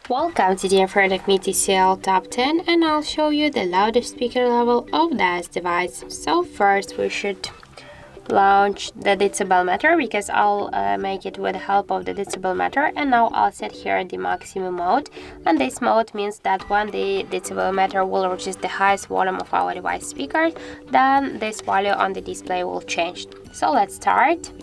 Welcome, today in front of me TCL TAB 10, and I'll show you the loudest speaker level of this device. So first we should launch the decibel meter, because I'll make it with the help of the decibel meter, and now I'll set here the maximum mode, and this mode means that when the decibel meter will reach the highest volume of our device speakers, then this value on the display will change. So let's start.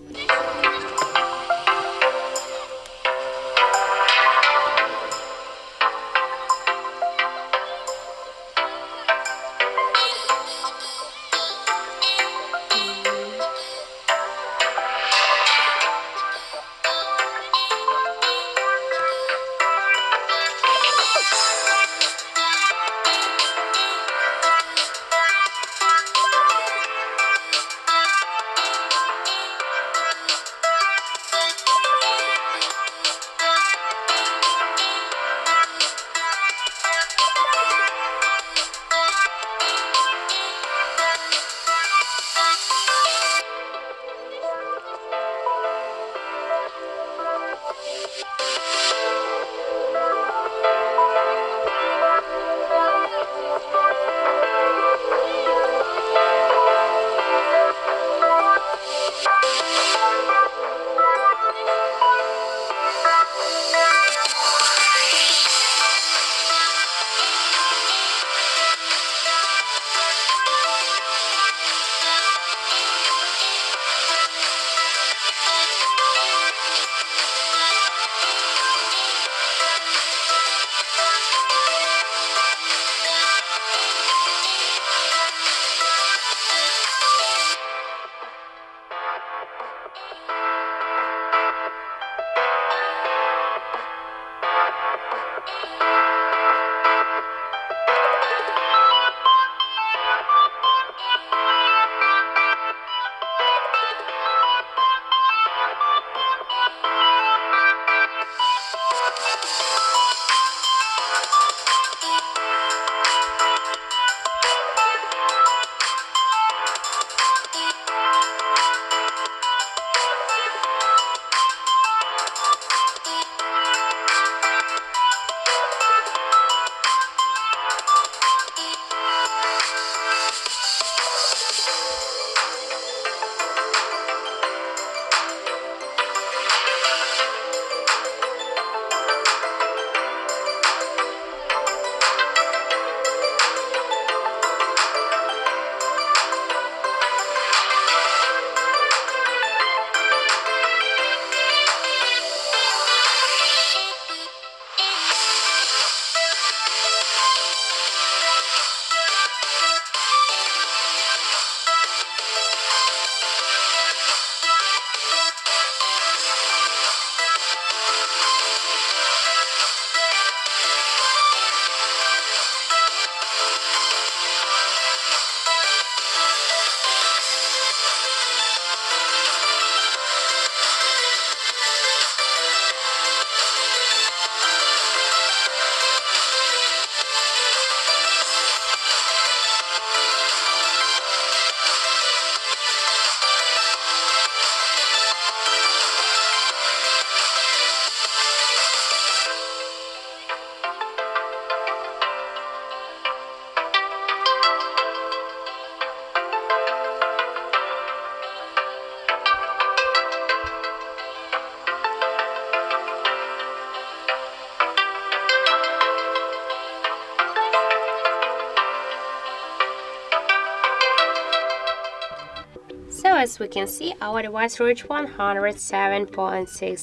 So as we can see, our device reached 107.6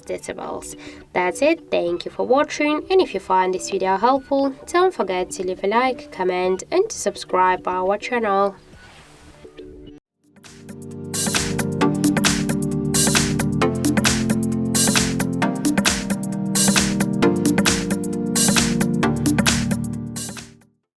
decibels. That's it, thank you for watching, and if you find this video helpful, don't forget to leave a like, comment and to subscribe our channel.